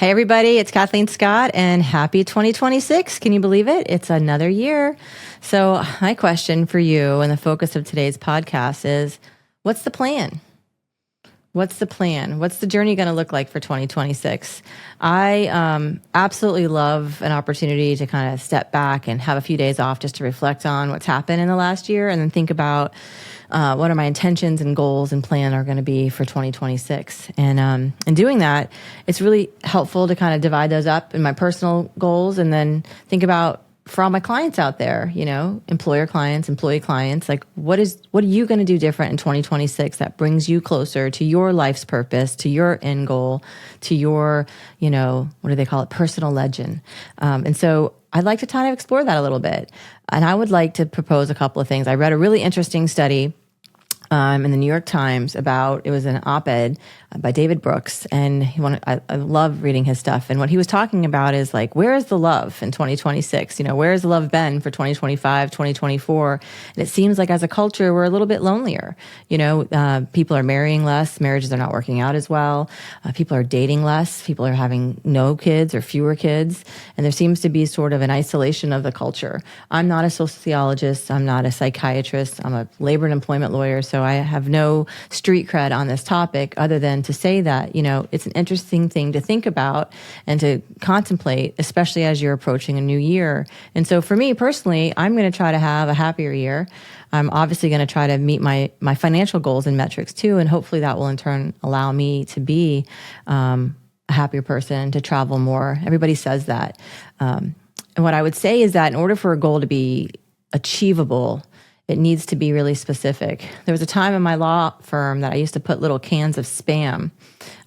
Hey, everybody, it's Cathleen Scott and happy 2026. Can you believe it? It's another year. So, my question for you and the focus of today's podcast is what's the plan? What's the plan? What's the journey going to look like for 2026? I absolutely love an opportunity to kind of step back and have a few days off just to reflect on what's happened in the last year and then think about what are my intentions and goals and plan are going to be for 2026. And in doing that, it's really helpful to kind of divide those up in my personal goals and then think about for all my clients out there, you know, employer clients, employee clients, like what are you going to do different in 2026 that brings you closer to your life's purpose, to your end goal, to your, you know, what do they call it? Personal legend. And so I'd like to kind of explore that a little bit. And I would like to propose a couple of things. I read a really interesting study in the New York Times about, it was an op-ed by David Brooks, and I love reading his stuff. And what he was talking about is like, where is the love in 2026? You know, where has the love been for 2025, 2024? And it seems like as a culture, we're a little bit lonelier. You know, people are marrying less, marriages are not working out as well. People are dating less, people are having no kids or fewer kids. And there seems to be sort of an isolation of the culture. I'm not a sociologist, I'm not a psychiatrist, I'm a labor and employment lawyer, so I have no street cred on this topic other than to say that, you know, it's an interesting thing to think about and to contemplate, especially as you're approaching a new year. And so for me personally, I'm going to try to have a happier year. I'm obviously going to try to meet my financial goals and metrics too. And hopefully that will in turn allow me to be a happier person, to travel more. Everybody says that. And what I would say is that in order for a goal to be achievable, it needs to be really specific. There was a time in my law firm that I used to put little cans of Spam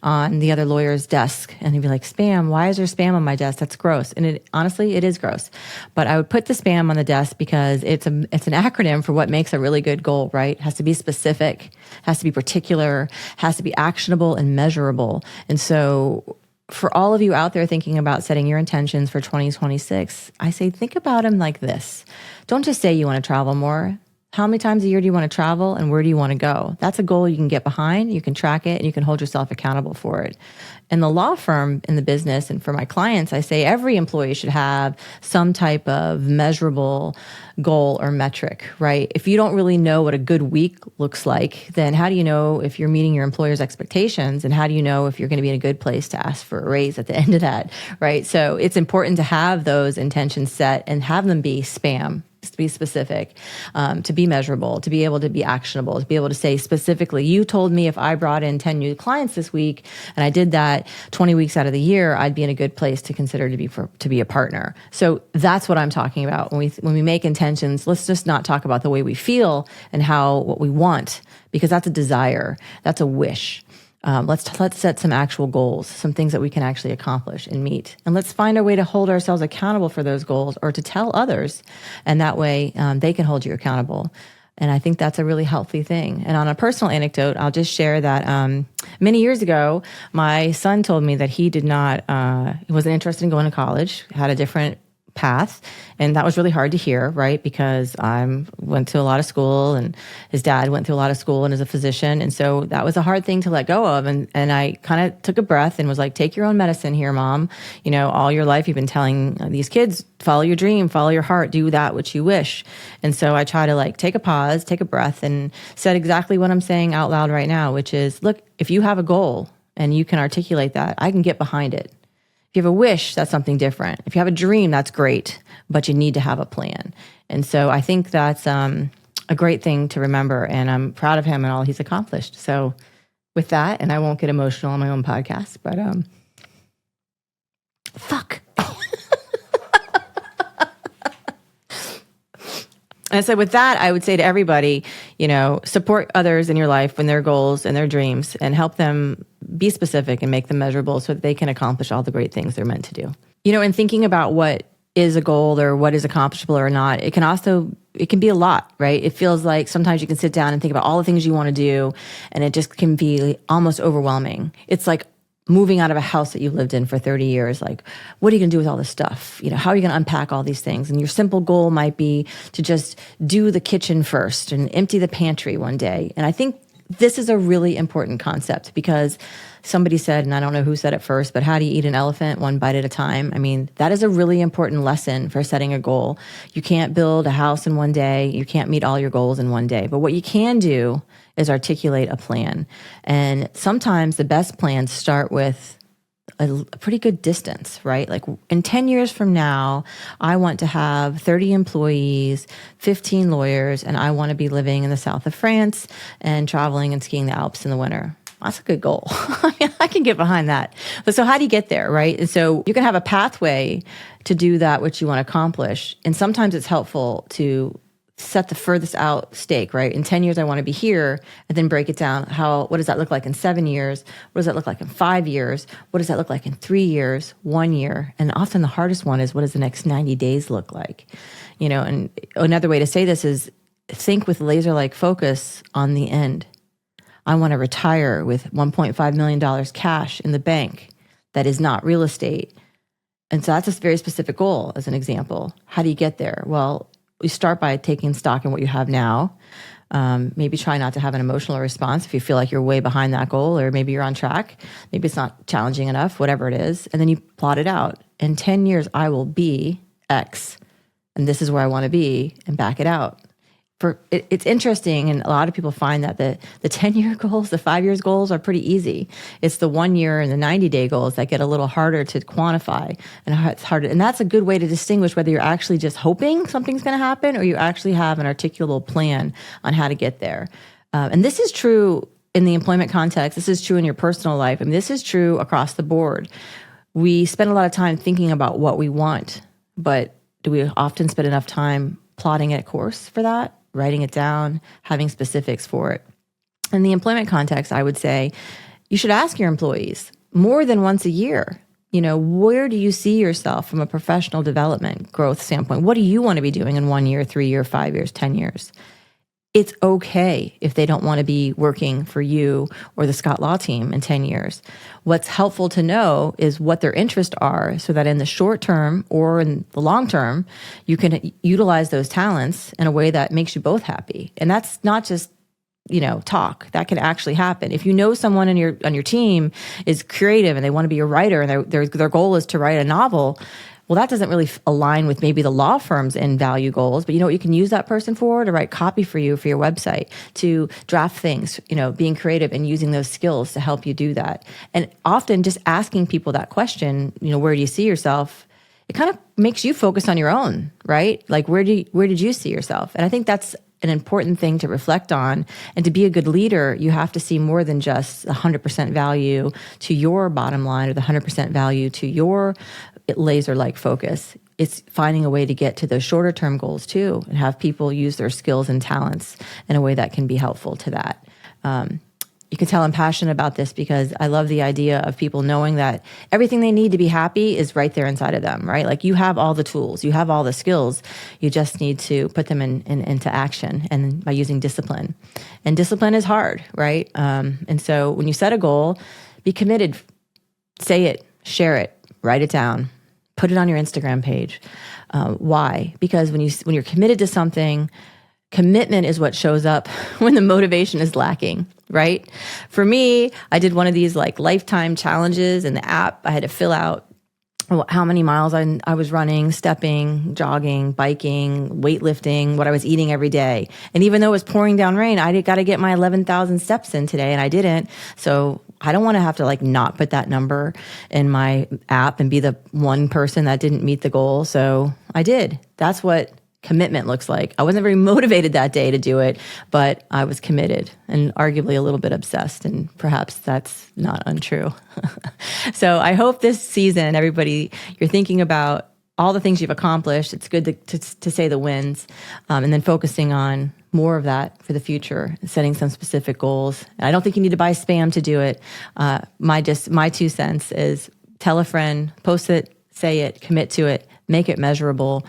on the other lawyer's desk. And he'd be like, Spam, why is there Spam on my desk? That's gross. And honestly, it is gross. But I would put the Spam on the desk because it's an acronym for what makes a really good goal, right? It has to be specific, has to be particular, has to be actionable and measurable. And so for all of you out there thinking about setting your intentions for 2026, I say, think about them like this. Don't just say you want to travel more. How many times a year do you want to travel and where do you want to go? That's a goal you can get behind, you can track it, and you can hold yourself accountable for it. In the law firm, in the business, and for my clients, I say every employee should have some type of measurable goal or metric, right? If you don't really know what a good week looks like, then how do you know if you're meeting your employer's expectations? And how do you know if you're going to be in a good place to ask for a raise at the end of that, right? So it's important to have those intentions set and have them be Spam, to be specific, to be measurable, to be able to be actionable, to be able to say specifically, you told me if I brought in 10 new clients this week and I did that 20 weeks out of the year, I'd be in a good place to consider to be a partner. So that's what I'm talking about. When we make intentions, let's just not talk about the way we feel and what we want, because that's a desire, that's a wish. Let's set some actual goals, some things that we can actually accomplish and meet. And let's find a way to hold ourselves accountable for those goals or to tell others. And that way they can hold you accountable. And I think that's a really healthy thing. And on a personal anecdote, I'll just share that many years ago, my son told me that he wasn't interested in going to college, had a different path. And that was really hard to hear, right? Because I went to a lot of school and his dad went through a lot of school and is a physician. And so that was a hard thing to let go of. And I kind of took a breath and was like, take your own medicine here, Mom. You know, all your life you've been telling these kids, follow your dream, follow your heart, do that which you wish. And so I try to like take a pause, take a breath, and said exactly what I'm saying out loud right now, which is, look, if you have a goal and you can articulate that, I can get behind it. If you have a wish, that's something different. If you have a dream, that's great, but you need to have a plan. And so I think that's a great thing to remember, and I'm proud of him and all he's accomplished. So with that, and I won't get emotional on my own podcast, but fuck. And so with that, I would say to everybody, you know, support others in your life and their goals and their dreams and help them be specific and make them measurable so that they can accomplish all the great things they're meant to do. You know, in thinking about what is a goal or what is accomplishable or not, it can be a lot, right? It feels like sometimes you can sit down and think about all the things you want to do, and it just can be almost overwhelming. It's like moving out of a house that you've lived in for 30 years, like, what are you going to do with all this stuff? You know, how are you going to unpack all these things? And your simple goal might be to just do the kitchen first and empty the pantry one day. And I think this is a really important concept because somebody said, and I don't know who said it first, but how do you eat an elephant one bite at a time? I mean, that is a really important lesson for setting a goal. You can't build a house in one day. You can't meet all your goals in one day. But what you can do is articulate a plan. And sometimes the best plans start with a pretty good distance, right? Like in 10 years from now, I want to have 30 employees, 15 lawyers, and I want to be living in the south of France and traveling and skiing the Alps in the winter. That's a good goal. I mean, I can get behind that. But so how do you get there, right? And so you can have a pathway to do that which you want to accomplish. And sometimes it's helpful to set the furthest out stake, right? In 10 years, I want to be here, and then break it down. What does that look like in 7 years? What does that look like in 5 years? What does that look like in 3 years, 1 year? And often the hardest one is, what does the next 90 days look like? And another way to say this is think with laser-like focus on the end. I want to retire with $1.5 million cash in the bank that is not real estate. And so that's a very specific goal as an example. How do you get there? Well, you start by taking stock in what you have now. Maybe try not to have an emotional response if you feel like you're way behind that goal, or maybe you're on track. Maybe it's not challenging enough, whatever it is. And then you plot it out. In 10 years, I will be X, and this is where I want to be, and back it out. It's interesting, and a lot of people find that the 10-year goals, the 5 years goals are pretty easy. It's the 1 year and the 90-day goals that get a little harder to quantify, and it's harder. And that's a good way to distinguish whether you're actually just hoping something's going to happen or you actually have an articulable plan on how to get there. And this is true in the employment context. This is true in your personal life. I mean, this is true across the board. We spend a lot of time thinking about what we want, but do we often spend enough time plotting a course for that? Writing it down, having specifics for it. In the employment context, I would say you should ask your employees more than once a year, where do you see yourself from a professional development growth standpoint? What do you want to be doing in 1 year, 3 years, 5 years, 10 years? It's okay if they don't want to be working for you or the Scott Law team in 10 years. What's helpful to know is what their interests are so that in the short term or in the long term, you can utilize those talents in a way that makes you both happy. And that's not just, talk. That can actually happen. If you know someone on your team is creative and they want to be a writer and their goal is to write a novel, well, that doesn't really align with maybe the law firm's end value goals, but you know what you can use that person for? To write copy for you for your website, to draft things, being creative and using those skills to help you do that. And often just asking people that question, where do you see yourself? It kind of makes you focus on your own, right? Like where did you see yourself? And I think that's an important thing to reflect on. And to be a good leader, you have to see more than just 100% value to your bottom line or the 100% value to your laser-like focus. It's finding a way to get to those shorter term goals too, and have people use their skills and talents in a way that can be helpful to that. You can tell I'm passionate about this because I love the idea of people knowing that everything they need to be happy is right there inside of them, right? Like you have all the tools, you have all the skills, you just need to put them into action, and by using discipline. And discipline is hard, right? And so when you set a goal, be committed, say it, share it, write it down, put it on your Instagram page. Why? Because when you're committed to something, commitment is what shows up when the motivation is lacking, right? For me, I did one of these like lifetime challenges in the app. I had to fill out how many miles I was running, stepping, jogging, biking, weightlifting, what I was eating every day. And even though it was pouring down rain, I got to get my 11,000 steps in today, and I didn't. So I don't want to have to not put that number in my app and be the one person that didn't meet the goal. So I did. That's what commitment looks like. I wasn't very motivated that day to do it, but I was committed and arguably a little bit obsessed, and perhaps that's not untrue. So I hope this season, everybody, you're thinking about all the things you've accomplished. It's good to say the wins, and then focusing on more of that for the future, setting some specific goals. And I don't think you need to buy spam to do it. My 2 cents is tell a friend, post it, say it, commit to it, make it measurable.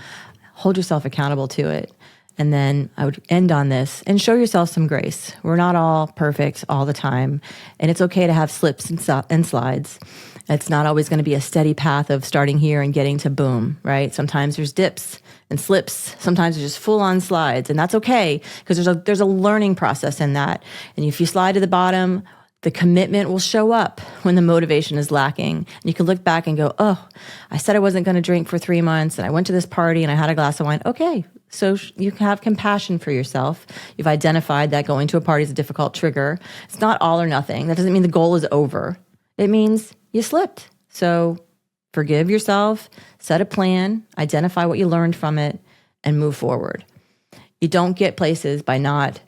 Hold yourself accountable to it. And then I would end on this and show yourself some grace. We're not all perfect all the time. And it's okay to have slips and slides. It's not always going to be a steady path of starting here and getting to boom, right? Sometimes there's dips and slips. Sometimes there's just full on slides. And that's okay because there's a learning process in that. And if you slide to the bottom, the commitment will show up when the motivation is lacking. And you can look back and go, oh, I said I wasn't going to drink for 3 months and I went to this party and I had a glass of wine. Okay, so you can have compassion for yourself. You've identified that going to a party is a difficult trigger. It's not all or nothing. That doesn't mean the goal is over. It means you slipped. So forgive yourself, set a plan, identify what you learned from it, and move forward. You don't get places by not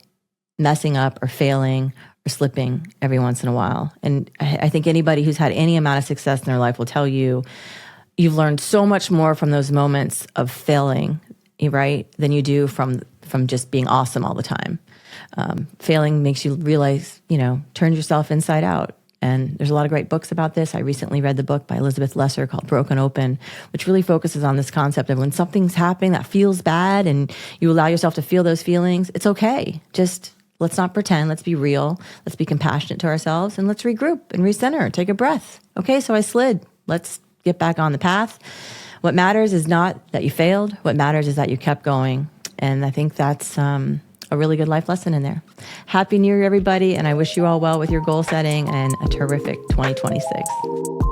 messing up or failing or slipping every once in a while. And I think anybody who's had any amount of success in their life will tell you, you've learned so much more from those moments of failing, right, than you do from just being awesome all the time. Failing makes you realize, turn yourself inside out. And there's a lot of great books about this. I recently read the book by Elizabeth Lesser called Broken Open, which really focuses on this concept of when something's happening that feels bad and you allow yourself to feel those feelings, it's okay. Just let's not pretend. Let's be real. Let's be compassionate to ourselves and let's regroup and recenter. Take a breath. Okay, so I slid. Let's get back on the path. What matters is not that you failed. What matters is that you kept going. And I think that's a really good life lesson in there. Happy New Year, everybody. And I wish you all well with your goal setting and a terrific 2026.